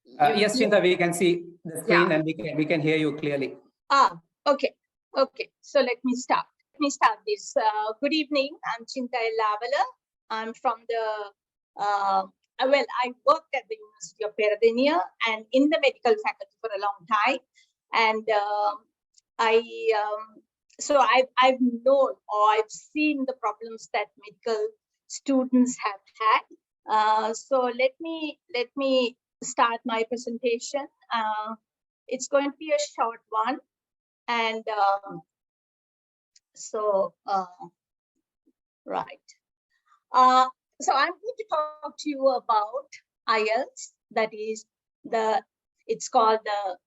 Yes, Chintha, we can see the screen, Yeah. and we can hear you clearly. Okay. So let me start. This. Good evening. I'm Chintha Ellawala. I'm from the I worked at the University of Peradeniya and in the medical faculty for a long time, and I've known or I've seen the problems that medical students have had. So let me start my presentation. It's going to be a short one, and right. So I'm going to talk to you about IELTS. That is it's called the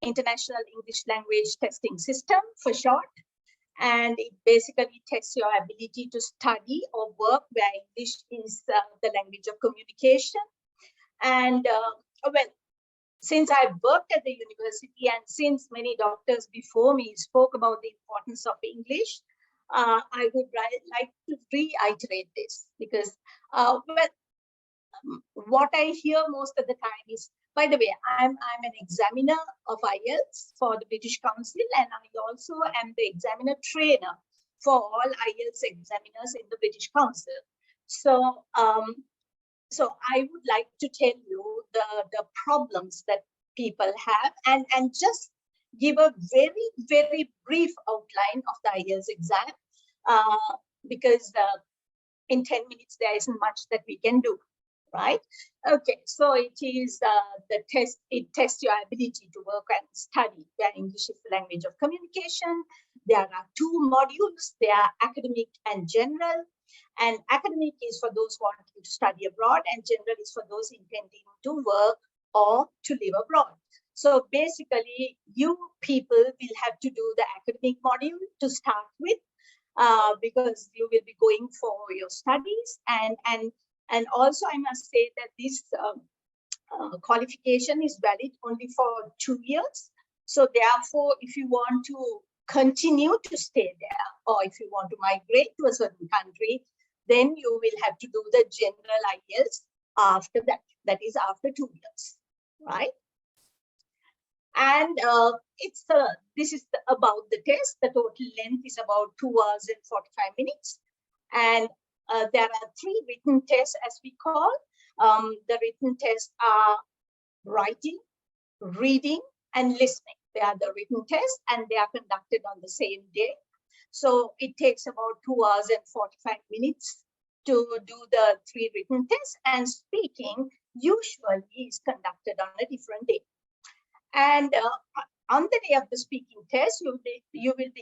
International English Language Testing System for short. And it basically tests your ability to study or work where English is the language of communication. And since I worked at the university and since many doctors before me spoke about the importance of English, I would like to reiterate this because what I hear most of the time is, by the way, I'm an examiner of IELTS for the British Council, and I also am the examiner trainer for all IELTS examiners in the British Council. So, so I would like to tell you the problems that people have and just give a very, very brief outline of the IELTS exam because in 10 minutes, there isn't much that we can do, right? Okay, so it is the test. It tests your ability to work and study where English is the language of communication. There are 2 modules. They are academic and general. And academic is for those wanting to study abroad, and general is for those intending to work or to live abroad. So basically, you people will have to do the academic module to start with, because you will be going for your studies. And also, I must say that this qualification is valid only for 2 years. So therefore, if you want to continue to stay there, or if you want to migrate to a certain country, then you will have to do the general IELTS after that. That is after 2 years, right? And this is about the test. The total length is about 2 hours and 45 minutes. And there are 3 written tests, as we call. The written tests are writing, reading, and listening. They are the written tests, and they are conducted on the same day. So it takes about 2 hours and 45 minutes to do the 3 written tests, and speaking usually is conducted on a different day. And on the day of the speaking test, you will be given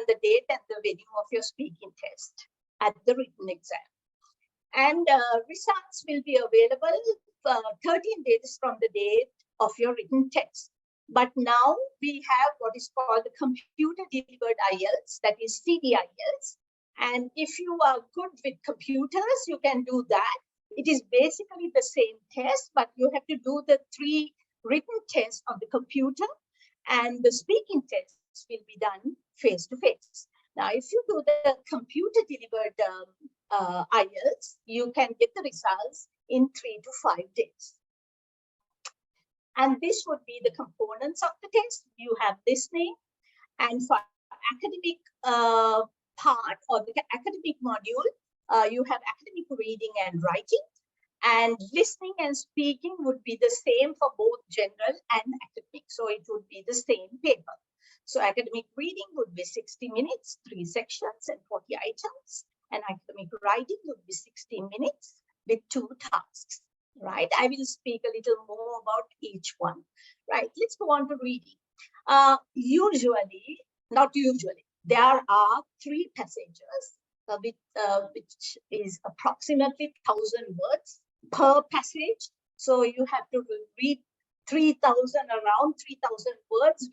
the date and the venue of your speaking test at the written exam. And results will be available 13 days from the date of your written test. But now we have what is called the computer delivered IELTS, that is CDIELTS. And if you are good with computers, you can do that. It is basically the same test, but you have to do the 3 written tests on the computer, and the speaking tests will be done face to face. Now, if you do the computer delivered IELTS, you can get the results in 3 to 5 days. And this would be the components of the test. You have listening, and for academic part or the academic module, you have academic reading and writing. And listening and speaking would be the same for both general and academic. So it would be the same paper. So academic reading would be 60 minutes, 3 sections and 40 items. And academic writing would be 60 minutes with 2 tasks, right? I will speak a little more about each one, right? Let's go on to reading. Not usually, there are 3 passages, which is approximately 1,000 words per passage. So you have to read around 3,000 words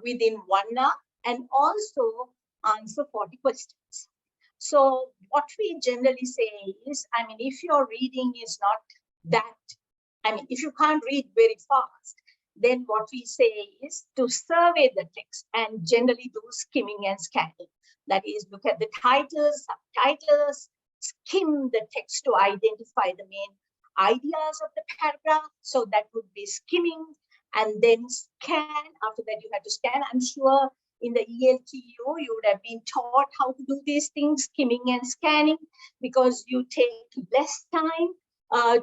within 1 hour, and also answer 40 questions. So what we generally say is, I mean, if your reading is not that, if you can't read very fast, then what we say is to survey the text and generally do skimming and scanning. That is, look at the titles, subtitles, skim the text to identify the main ideas of the paragraph. So that would be skimming, and then scan. After that, you have to scan. I'm sure in the ELTU, you would have been taught how to do these things, skimming and scanning, because you take less time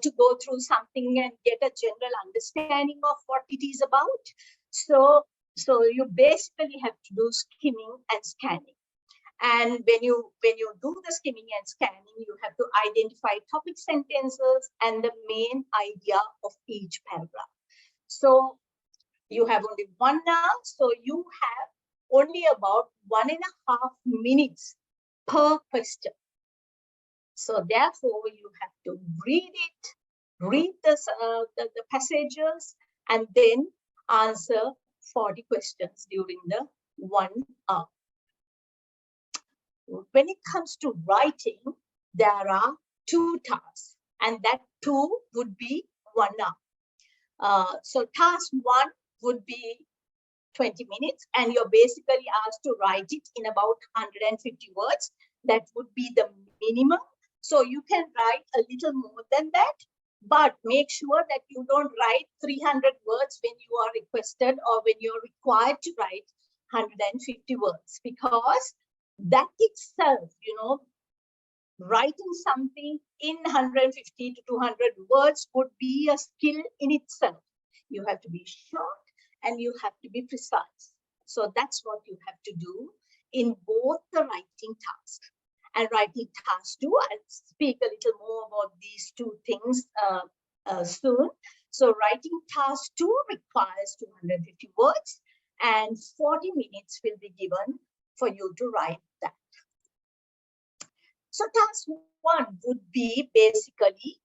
to go through something and get a general understanding of what it is about. So you basically have to do skimming and scanning. And when you do the skimming and scanning, you have to identify topic sentences and the main idea of each paragraph. So you have only 1 hour, so you have only about 1.5 minutes per question. So therefore, you have to read it, read the passages, and then answer 40 questions during the 1 hour. When it comes to writing, there are 2 tasks, and that 2 would be 1 hour. So task 1 would be 20 minutes, and you're basically asked to write it in about 150 words. That would be the minimum. So you can write a little more than that, but make sure that you don't write 300 words when you are requested or when you're required to write 150 words, because that itself, writing something in 150 to 200 words would be a skill in itself. You have to be short and you have to be precise. So that's what you have to do in both the writing tasks. And writing task 2, I'll speak a little more about these 2 things soon. So writing task 2 requires 250 words, and 40 minutes will be given for you to write that. So task 1 would be basically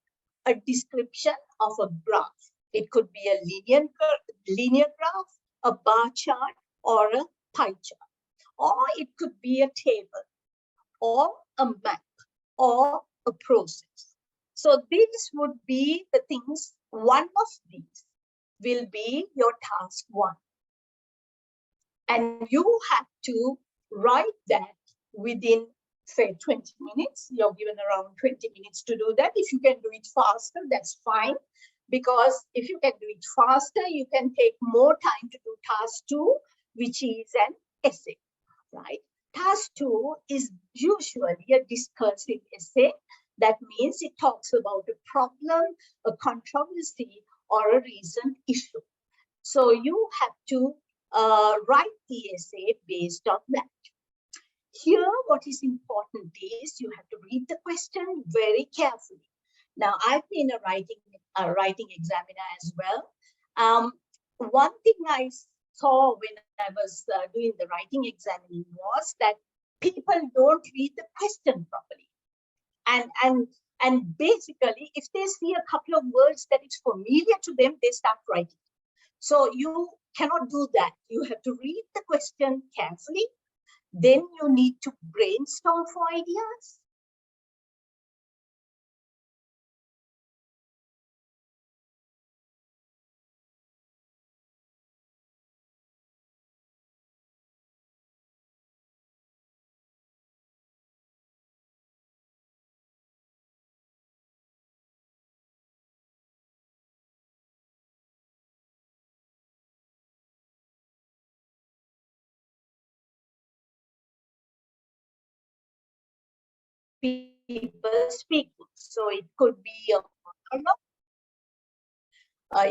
a description of a graph. It could be a linear graph, a bar chart, or a pie chart, or it could be a table, or a map, or a process. So these would be the things. One of these will be your task 1. And you have to write that within, say, 20 minutes. You're given around 20 minutes to do that. If you can do it faster, that's fine. Because if you can do it faster, you can take more time to do task 2, which is an essay, right? Task 2 is usually a discursive essay. That means it talks about a problem, a controversy, or a recent issue. So you have to write the essay based on that. Here, what is important is you have to read the question very carefully. Now, I've been a writing examiner as well. One thing I saw when I was doing the writing examining was that people don't read the question properly. And basically, if they see a couple of words that is familiar to them, they start writing. So you cannot do that. You have to read the question carefully. Then you need to brainstorm for ideas. People speaking. So it could be a monologue.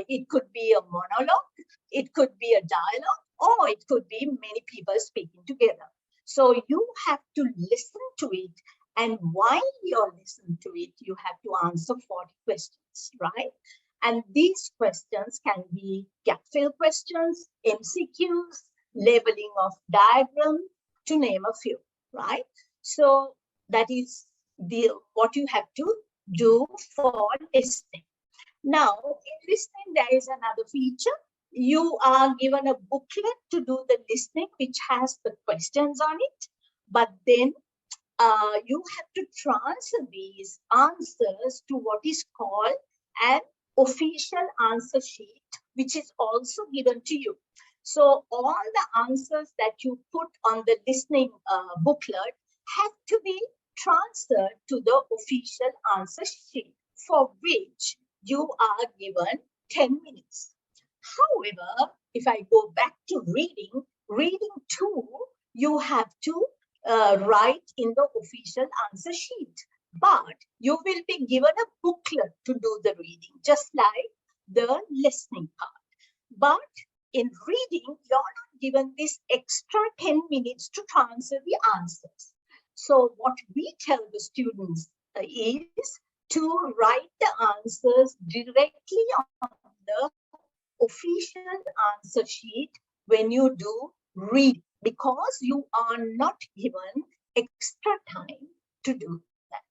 It could be a monologue. It could be a dialogue, or it could be many people speaking together. So you have to listen to it. And while you're listening to it, you have to answer 40 questions, right? And these questions can be gap-fill questions, MCQs, labeling of diagram, to name a few, right? So that is what you have to do for listening. Now, in listening, there is another feature. You are given a booklet to do the listening, which has the questions on it. But then you have to transfer these answers to what is called an official answer sheet, which is also given to you. So all the answers that you put on the listening booklet have to be transferred to the official answer sheet, for which you are given 10 minutes. However, if I go back to reading 2, you have to write in the official answer sheet. But you will be given a booklet to do the reading, just like the listening part. But in reading, you're not given this extra 10 minutes to transfer the answers. So what we tell the students is to write the answers directly on the official answer sheet when you do read, because you are not given extra time to do that.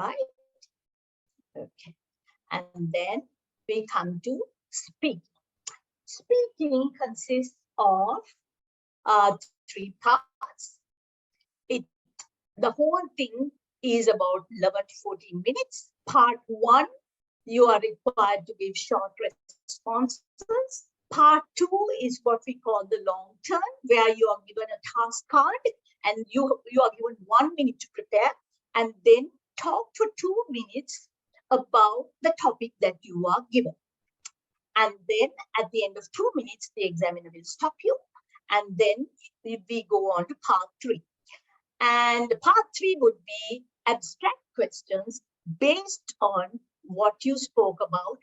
Right? Okay. And then we come to speaking. Speaking consists of 3 parts. The whole thing is about 11 to 14 minutes. Part 1, you are required to give short responses. Part 2 is what we call the long term, where you are given a task card and you are given 1 minute to prepare, and then talk for 2 minutes about the topic that you are given. And then at the end of 2 minutes, the examiner will stop you, and then we go on to part 3. And part 3 would be abstract questions based on what you spoke about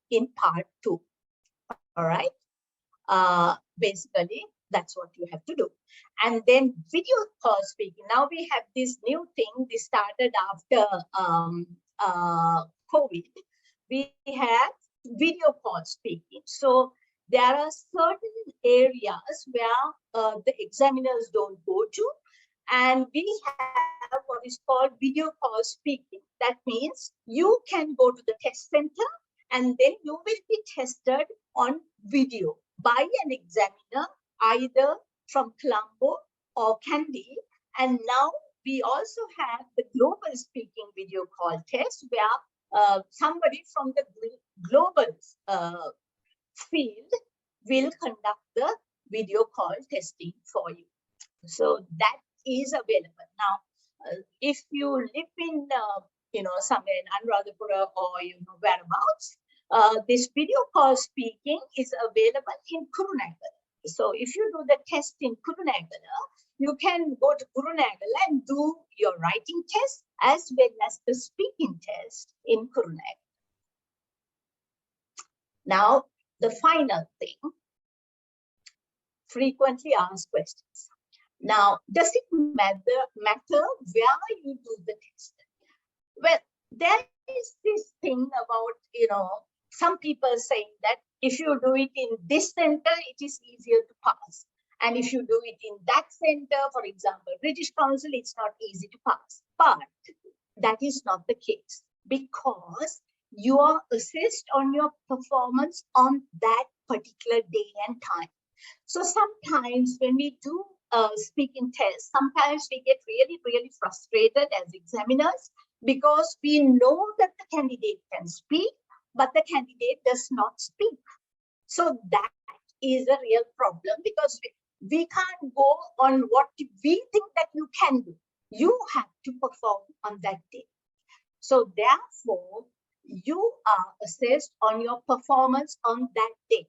in part 2. All right. Basically, that's what you have to do. And then video call speaking. Now we have this new thing. This started after COVID. We have video call speaking. So there are certain areas where the examiners don't go to. And we have what is called video call speaking. That means you can go to the test center and then you will be tested on video by an examiner, either from Colombo or Kandy. And now we also have the global speaking video call test, where somebody from the global field will conduct the video call testing for you. So that is available. Now, if you live in, somewhere in Anuradhapura or, whereabouts, this video call speaking is available in Kurunegala. So if you do the test in Kurunegala, you can go to Kurunegala and do your writing test as well as the speaking test in Kurunegala. Now, the final thing, frequently asked questions. Now, does it matter where you do the test? Well, there is this thing about, some people saying that if you do it in this center, it is easier to pass. And if you do it in that center, for example, British Council, it's not easy to pass. But that is not the case, because you are assessed on your performance on that particular day and time. So sometimes when we do speaking tests, sometimes we get really, really frustrated as examiners, because we know that the candidate can speak, but the candidate does not speak. So that is a real problem, because we can't go on what we think that you can do. You have to perform on that day. So therefore, you are assessed on your performance on that day.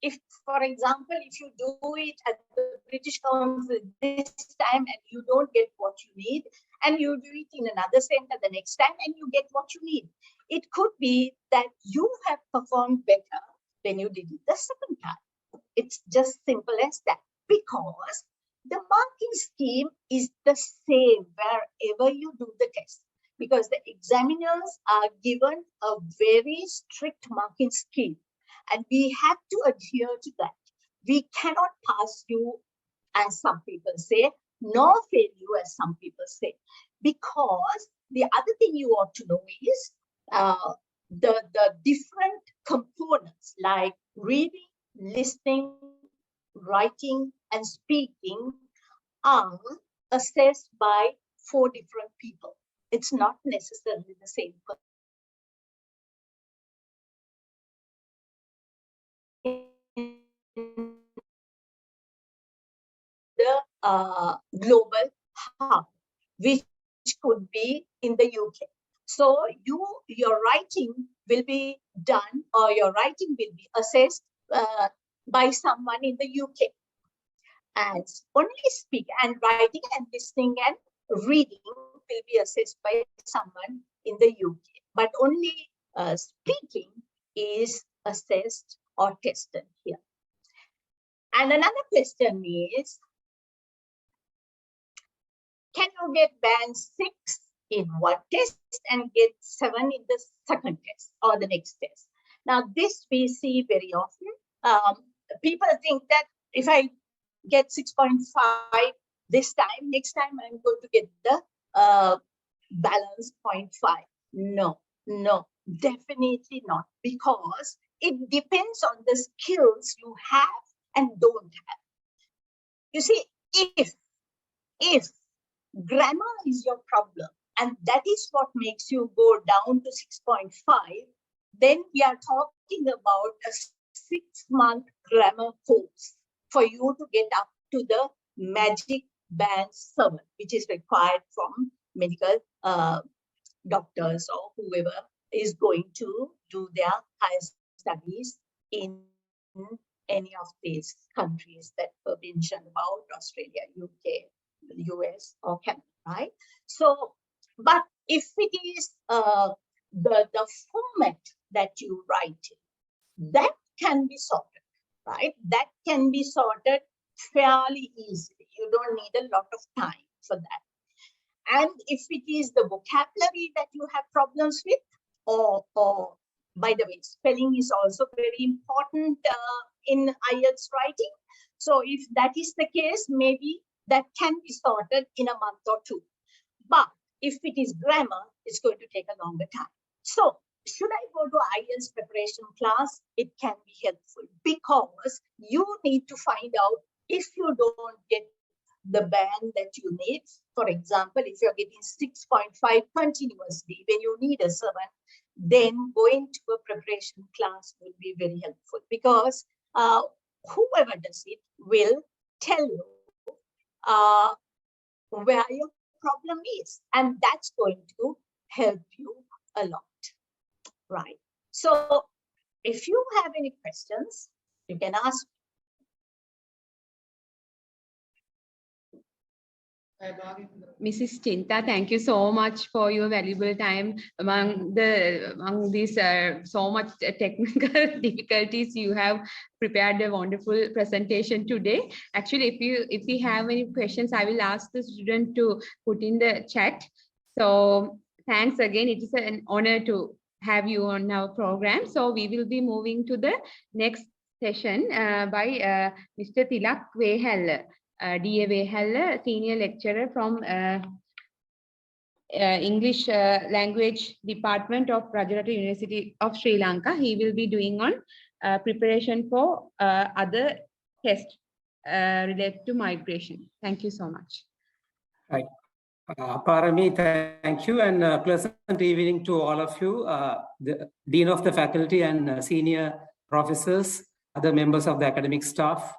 If, for example, if you do it at the British Council this time and you don't get what you need, and you do it in another center the next time and you get what you need, it could be that you have performed better when you did it the second time. It's just simple as that, because the marking scheme is the same wherever you do the test, because the examiners are given a very strict marking scheme. And we have to adhere to that. We cannot pass you, as some people say, nor fail you, as some people say. Because the other thing you ought to know is the different components like reading, listening, writing, and speaking are assessed by 4 different people. It's not necessarily the same person. The global hub, which could be in the UK. So your writing will be done, or your writing will be assessed by someone in the UK. And only speak and writing and listening and reading will be assessed by someone in the UK. But only speaking is assessed or tested here. And another question is, can you get band 6 in one test and get 7 in the second test or the next test? Now, this we see very often. People think that if I get 6.5 this time, next time I'm going to get the balance 0.5. No, definitely not, because it depends on the skills you have and don't have. You see, if grammar is your problem, and that is what makes you go down to 6.5, then we are talking about a 6-month grammar course for you to get up to the magic band 7, which is required from medical doctors or whoever is going to do their higher studies in any of these countries that were mentioned about, Australia, UK, US, or Canada, right? So, but if it is the format that you write in, that can be sorted, right? That can be sorted fairly easily. You don't need a lot of time for that. And if it is the vocabulary that you have problems with, or by the way, spelling is also very important in IELTS writing. So if that is the case, maybe that can be sorted in a month or 2. But if it is grammar, it's going to take a longer time. So should I go to IELTS preparation class? It can be helpful, because you need to find out if you don't get the band that you need. For example, if you're getting 6.5 continuously when you need a 7, then going to a preparation class will be very helpful, because whoever does it will tell you where your problem is, and that's going to help you a lot, right? So if you have any questions, you can ask. Mrs. Chintha, thank you so much for your valuable time among these so much technical difficulties. You have prepared a wonderful presentation today. Actually, if we have any questions, I will ask the student to put in the chat. So thanks again. It is an honor to have you on our program. So we will be moving to the next session by Mr. Tilak Vehalla. D.A. Vehalla, senior lecturer from English Language Department of Rajaratna University of Sri Lanka. He will be doing on preparation for other tests related to migration. Thank you so much. Right. Parami, thank you, and pleasant evening to all of you, the Dean of the Faculty and senior professors, other members of the academic staff,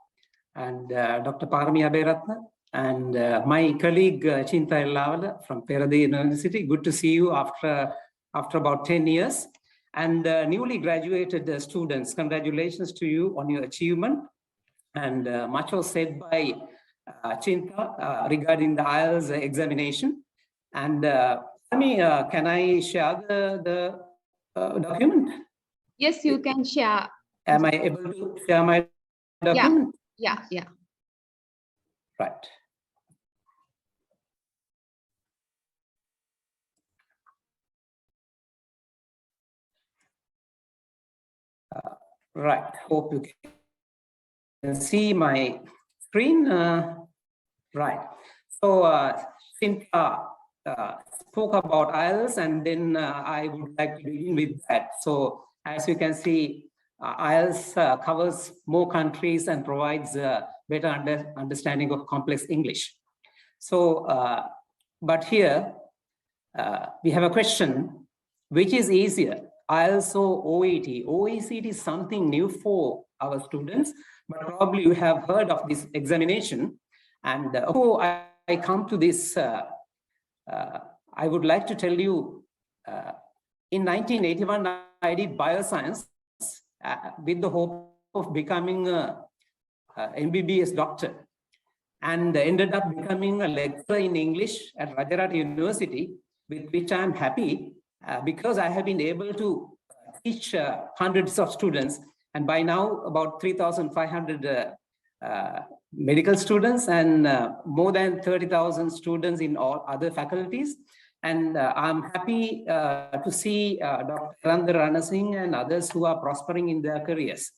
and Dr. Parami Abeyratna, and my colleague Chintha Ellawala from Perada University. Good to see you after about 10 years. And newly graduated students, congratulations to you on your achievement. And much was said by Chintha regarding the IELTS examination. And Parami, can I share the document? Yes, you can share. Am I able to share my document? Yeah. Right. Right. Hope you can see my screen. Right. So Chintha spoke about IELTS, and then I would like to begin with that. So as you can see, IELTS covers more countries and provides better understanding of complex English. So, but here we have a question: which is easier, IELTS or OET? OET is something new for our students, but probably you have heard of this examination. And before I come to this, I would like to tell you in 1981, I did bioscience with the hope of becoming a MBBS doctor, and ended up becoming a lecturer in English at Rajarat University, with which I'm happy because I have been able to teach hundreds of students, and by now about 3,500 medical students and more than 30,000 students in all other faculties. And I'm happy to see Dr. Randhar Ranasinghe and others who are prospering in their careers.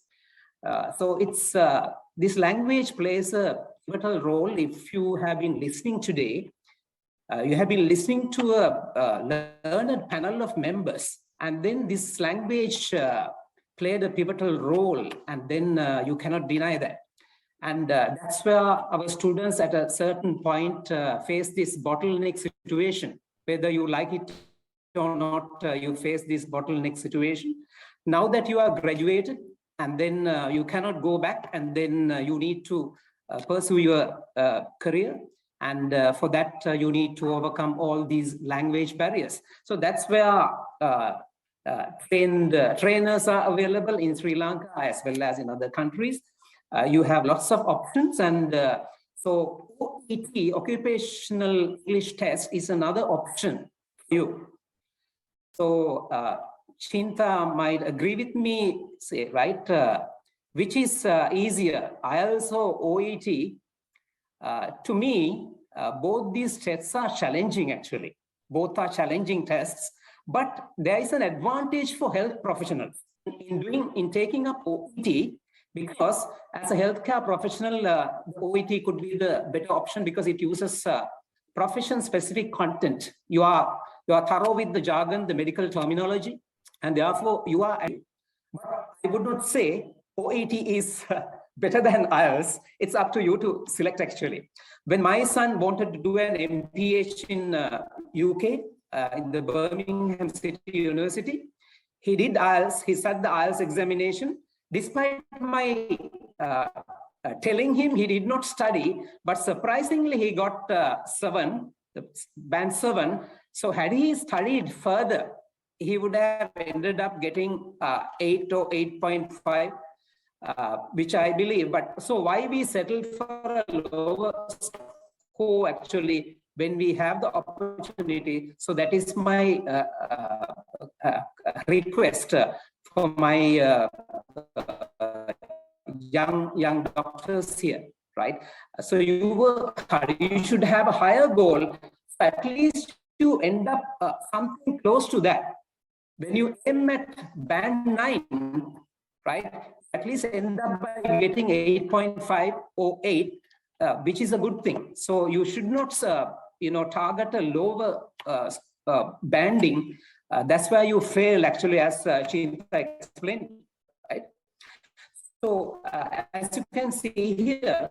So it's this language plays a pivotal role. If you have been listening today, you have been listening to a learned panel of members, and then this language played a pivotal role, and then you cannot deny that. And that's where our students at a certain point face this bottleneck situation. Whether you like it or not, you face this bottleneck situation. Now that you are graduated, and then you cannot go back, and then you need to pursue your career. And for that, you need to overcome all these language barriers. So that's where trainers are available in Sri Lanka as well as in other countries. You have lots of options, and so OET, Occupational English Test, is another option for you. So Chintha might agree with me, say, right? Which is easier, IELTS or OET? To me, both these tests are challenging, actually. Both are challenging tests, but there is an advantage for health professionals in taking up OET, because as a healthcare professional, OET could be the better option because it uses profession-specific content. You are thorough with the jargon, the medical terminology, and therefore you are. But I would not say OET is better than IELTS. It's up to you to select, actually. When my son wanted to do an MPH in UK, in the Birmingham City University, he did IELTS. He sat the IELTS examination. Despite my telling him he did not study, but surprisingly he got 7, band 7. So had he studied further, he would have ended up getting 8 or 8.5, which I believe. But so why we settle for a lower score, actually, when we have the opportunity? So that is my request for my young doctors here, right? So you work hard, you should have a higher goal, so at least you end up something close to that. When you aim at band 9, right, at least end up by getting 8.5 or 8, which is a good thing. So you should not target a lower banding. That's where you fail, actually, as Chintha explained, right? So as you can see here,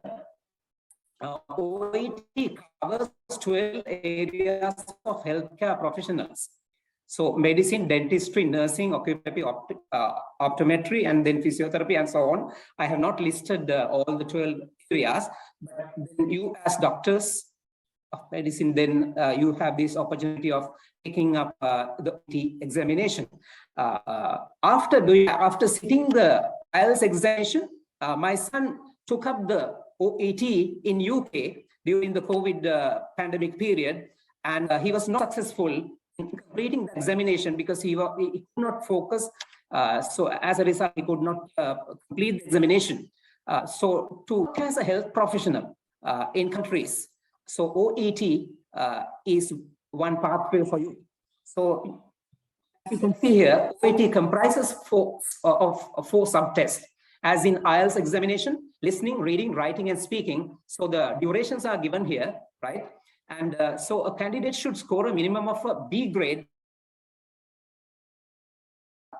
OET covers 12 areas of healthcare professionals. So medicine, dentistry, nursing, occupation, optometry, and then physiotherapy, and so on. I have not listed all the 12 areas, but then you as doctors of medicine, then you have this opportunity of taking up the OET examination. After sitting the IELTS examination, my son took up the OET in UK during the COVID pandemic period, and he was not successful in completing the examination because he could not focus. So as a result, he could not complete the examination. So to work as a health professional in countries, so OET is one pathway for you. So you can see here, OET comprises four subtests, as in IELTS examination, listening, reading, writing, and speaking. So the durations are given here, right? And so a candidate should score a minimum of a B grade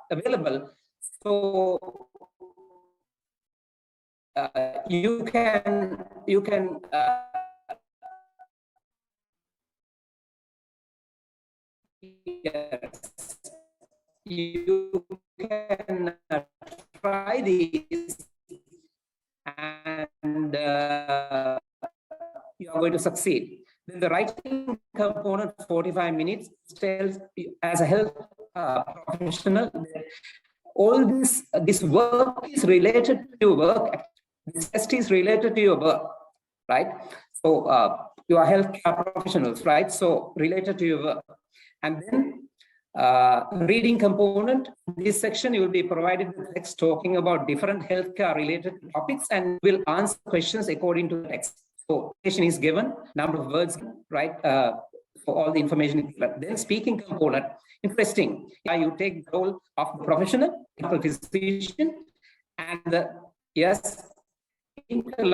available. So you can try these, and you are going to succeed. Then the writing component, 45 minutes, tells you as a health professional, all this work is related to your work. This test is related to your work, right? So you are healthcare professionals, right? So related to your work. And then reading component, this section you will be provided with text talking about different healthcare related topics and will answer questions according to the text. So information is given, number of words, right? For all the information. Then speaking component, interesting. You take the role of the professional, physician, and yes, interlocutor